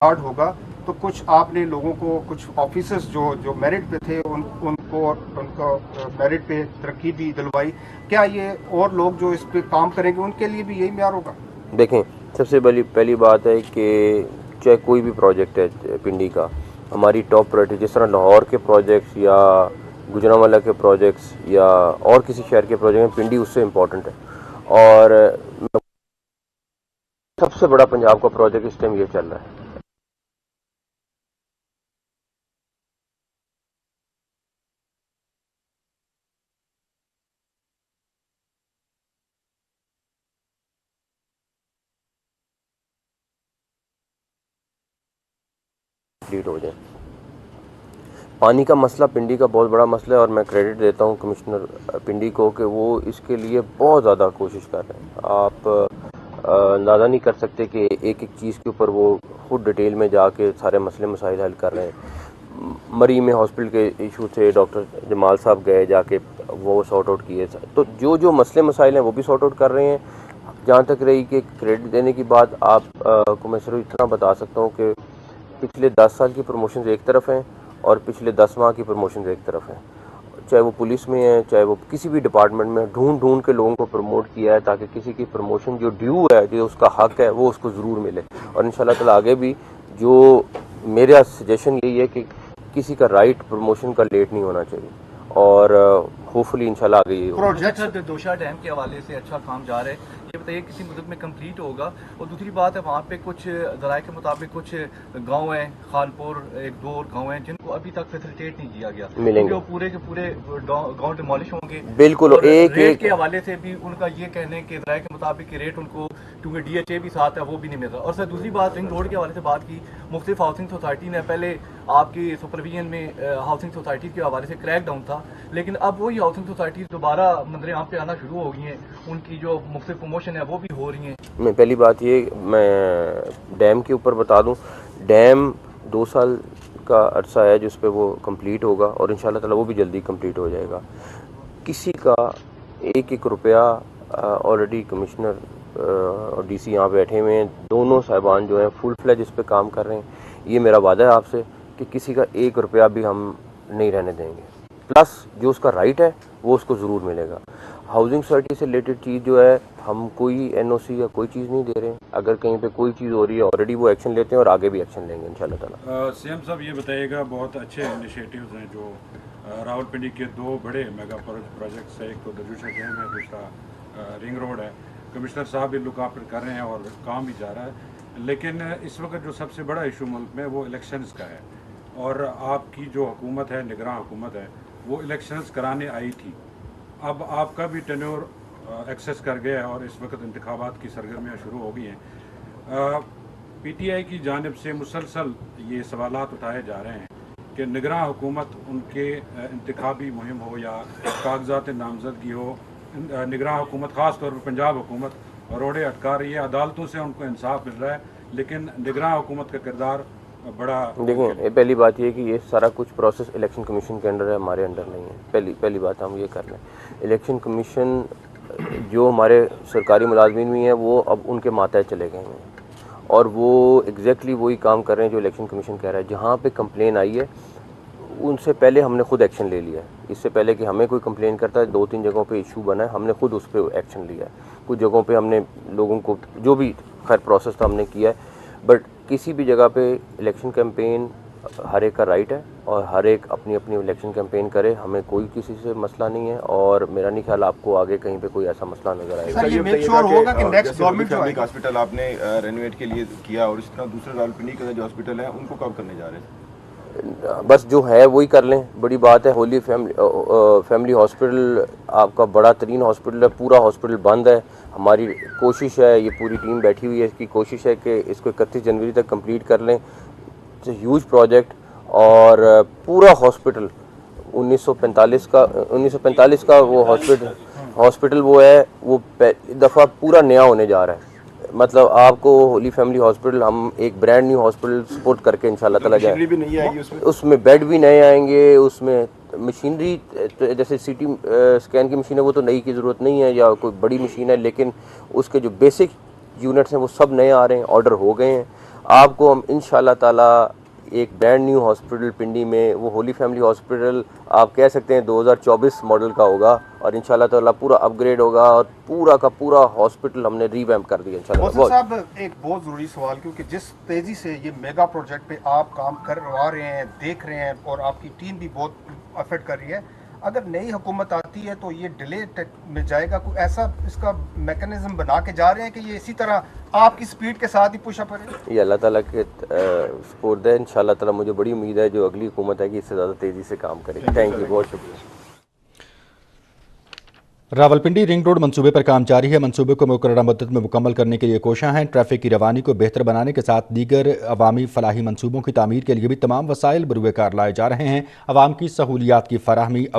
Card होगा तो कुछ आपने लोगों को, कुछ ऑफिसर्स जो मेरिट पे थे उनको मेरिट पे तरक्की भी दिलवाई। क्या ये और लोग जो इस पे काम करेंगे उनके लिए भी यही म्यार होगा? देखें, सबसे पहली बात है कि चाहे कोई भी प्रोजेक्ट है पिंडी का, हमारी टॉप प्रायोरिटी, जिस तरह लाहौर के प्रोजेक्ट्स या गुजरांवाला के प्रोजेक्ट्स या और किसी शहर के प्रोजेक्ट हैं, पिंडी उससे इम्पोर्टेंट है। और सबसे बड़ा पंजाब का प्रोजेक्ट इस टाइम ये चल रहा है। कंप्लीट हो जाए। पानी का मसला पिंडी का बहुत बड़ा मसला है और मैं क्रेडिट देता हूँ कमिश्नर पिंडी को कि वो इसके लिए बहुत ज़्यादा कोशिश कर रहे हैं। आप अंदाज़ा नहीं कर सकते कि एक एक चीज़ के ऊपर वो खुद डिटेल में जाके सारे मसले मसाइल हल कर रहे हैं। मरी में हॉस्पिटल के इशू थे, डॉक्टर जमाल साहब गए जाके वो सॉर्ट आउट किए। तो जो मसले मसाइल हैं वो भी सॉर्ट आउट कर रहे हैं। जहाँ तक रही कि क्रेडिट देने की बात, आप को मैं सिर्फ इतना बता सकता हूँ कि पिछले 10 साल की प्रमोशंस एक तरफ हैं और पिछले 10 माह की प्रमोशंस एक तरफ हैं। चाहे वो पुलिस में है, चाहे वो किसी भी डिपार्टमेंट में, ढूंढ के लोगों को प्रमोट किया है ताकि किसी की प्रमोशन जो ड्यू है, जो उसका हक है, वो उसको ज़रूर मिले। और इंशाल्लाह ताला आगे भी जो मेरा सजेशन यही है कि किसी का राइट प्रमोशन का लेट नहीं होना चाहिए और होपफुली इंशाल्लाह आगे ये प्रोजेक्ट दोशा डैम के हवाले से अच्छा काम जा रहा है, ये बताइए किसी मुद्दत में कंप्लीट होगा? और दूसरी बात है, वहाँ पे कुछ ज़राए के मुताबिक कुछ गांव हैं, खानपुर एक दो और गांव हैं जिनको अभी तक फैसिलिटेट नहीं किया गया, मिलेंगे। वो पूरे के पूरे गांव डिमोलिश होंगे। बिल्कुल। और एक रेट के हवाले से भी उनका ये कहने हैं कि ज़राए के मुताबिक रेट उनको, क्योंकि DHA भी साथ है, वो भी नहीं मिल रहा। और सर दूसरी बात, रिंग रोड के हवाले से बात की, मुख्तलिफ हाउसिंग सोसाइटी ने पहले आपकी सुपरविजन में हाउसिंग सोसाइटी के हवाले से क्रैक डाउन था, लेकिन अब वही हाउसिंग सोसाइटी दोबारा मंजर आम पे आना शुरू हो गई हैं, उनकी जो मुख्तलिफ प्रमोशन है वो भी हो रही हैं। मैं पहली बात ये मैं डैम के ऊपर बता दूं, डैम 2 साल का अरसा है जिस पे वो कंप्लीट होगा और इंशाल्लाह ताला वो भी जल्दी कंप्लीट हो जाएगा। किसी का एक रुपया, ऑलरेडी कमिश्नर और DC यहाँ बैठे हुए हैं, दोनों साहिबान जो हैं फुल फ्लेज इस पे काम कर रहे हैं। ये मेरा वादा है आपसे कि किसी का 1 रुपया भी हम नहीं रहने देंगे। प्लस जो उसका राइट है वो उसको ज़रूर मिलेगा। हाउसिंग सोसाइटी से रिलेटेड चीज़ जो है, हम कोई NOC या कोई चीज़ नहीं दे रहे हैं। अगर कहीं पे कोई चीज़ हो रही है ऑलरेडी वो एक्शन लेते हैं और आगे भी एक्शन लेंगे इंशाल्लाह ताला। CM साहब ये बताइएगा, बहुत अच्छे इनिशिएटिव्स हैं जो रावलपिंडी के 2 बड़े मेगा प्रोजेक्ट्स हैं, एक तो दरजुशा डैम है, दूसरा रिंग रोड है। कमिश्नर साहब भी लुक आफ्टर कर रहे हैं और काम भी जा रहा है, लेकिन इस वक्त जो सबसे बड़ा इशू मुल्क में वो इलेक्शंस का है और आपकी जो हुकूमत है, निगरान हुकूमत है, वो इलेक्शंस कराने आई थी। अब आपका भी टेन्योर एक्सेस कर गया है और इस वक्त इंतखाबात की सरगर्मियाँ शुरू हो गई हैं। PTI की जानिब से मुसलसल ये सवालात उठाए जा रहे हैं कि निगरान हुकूमत उनके इंतखाबी मुहिम हो या कागजात नामजदगी हो, निगरान हुकूमत ख़ास तौर पर पंजाब हुकूमत रोड़े अटका रही है। अदालतों से उनको इंसाफ मिल रहा है, लेकिन निगरान हुकूमत का किरदार बड़ा। देखिए, पहली बात ये कि ये सारा कुछ प्रोसेस इलेक्शन कमीशन के अंडर है, हमारे अंडर नहीं है। पहली बात हम ये कर लें, इलेक्शन कमीशन जो हमारे सरकारी मुलाजमीन भी हैं वो अब उनके मातहत चले गए हैं और वो एग्जैक्टली वही काम कर रहे हैं जो इलेक्शन कमीशन कह रहा है। जहाँ पे कंप्लेन आई है उनसे पहले हमने खुद एक्शन ले लिया है। इससे पहले कि हमें कोई कंप्लेन करता है, 2-3 जगहों पे इशू बना है, हमने खुद उस पर एक्शन लिया है। कुछ जगहों पे हमने लोगों को जो भी खैर प्रोसेस था हमने किया है। बट किसी भी जगह पे इलेक्शन कैंपेन हर एक का राइट है और हर एक अपनी अपनी इलेक्शन कैंपेन करे, हमें कोई किसी से मसला नहीं है और मेरा नहीं ख्याल आपको आगे कहीं पे कोई ऐसा मसला नजर आएगा। ये मेक श्योर होगा कि नेक्स्ट गवर्नमेंट जो आएगी, हॉस्पिटल आपने रेनोवेट के लिए किया और इस तरह दूसरे रावलपिंडी के जो हॉस्पिटल है उनको कब करने जा रहे हैं? बस जो है वही कर लें। बड़ी बात है, होली फैमिली हॉस्पिटल आपका बड़ा तरीन हॉस्पिटल है, पूरा हॉस्पिटल बंद है। हमारी कोशिश है, ये पूरी टीम बैठी हुई है, इसकी कोशिश है कि इसको 31 जनवरी तक कंप्लीट कर लें। इट्स ह्यूज प्रोजेक्ट और पूरा हॉस्पिटल 1945 का वो हॉस्पिटल वो है, वो दफ़ा पूरा नया होने जा रहा है। मतलब आपको होली फैमिली हॉस्पिटल हम एक ब्रांड न्यू हॉस्पिटल सपोर्ट करके इंशाल्लाह ताला जाए। भी नहीं आएगी उसमें बेड भी नए आएंगे, उसमें मशीनरी जैसे CT स्कैन की मशीन है वो तो नई की ज़रूरत नहीं है या कोई बड़ी मशीन है, लेकिन उसके जो बेसिक यूनिट्स हैं वो सब नए आ रहे हैं, ऑर्डर हो गए हैं। آپ کو ہم انشاءاللہ تعالی ایک برانڈ نیو ہاسپٹل پنڈی میں، وہ ہولی فیملی ہاسپٹل آپ کہہ سکتے ہیں 2024 ماڈل کا ہوگا، اور انشاءاللہ تعالی پورا اپ گریڈ ہوگا، اور پورا کا پورا ہاسپٹل ہم نے ریویمپ کر دیا محسن انشاءاللہ۔ صاحب ایک بہت ضروری سوال، کیونکہ جس تیزی سے یہ میگا پروجیکٹ پہ آپ کام کروا رہے ہیں، دیکھ رہے ہیں، اور آپ کی ٹیم بھی بہت ایفرٹ کر رہی ہے، اگر نئی حکومت آتی ہے تو یہ ڈیلے میں جائے گا؟ کوئی ایسا اس کا میکانزم بنا کے جا رہے ہیں کہ یہ اسی طرح آپ کی سپیڈ کے ساتھ ہی پش اپ کرے؟ یہ اللہ تعالیٰ کے سپورٹ ہے، انشاءاللہ تعالیٰ مجھے بڑی امید ہے جو اگلی حکومت ہے کہ اس سے زیادہ تیزی سے کام کرے گی۔ تھینک یو، بہت شکریہ۔ راولپنڈی رنگ روڈ منصوبے پر کام جاری ہے۔ منصوبے کو مقررہ مدت میں مکمل کرنے کے لیے کوشاں ہیں۔ ٹریفک کی روانی کو بہتر بنانے کے ساتھ دیگر عوامی فلاحی منصوبوں کی تعمیر کے لیے بھی تمام وسائل بروئے کار لائے جا رہے ہیں۔ عوام کی سہولیات کی فراہمی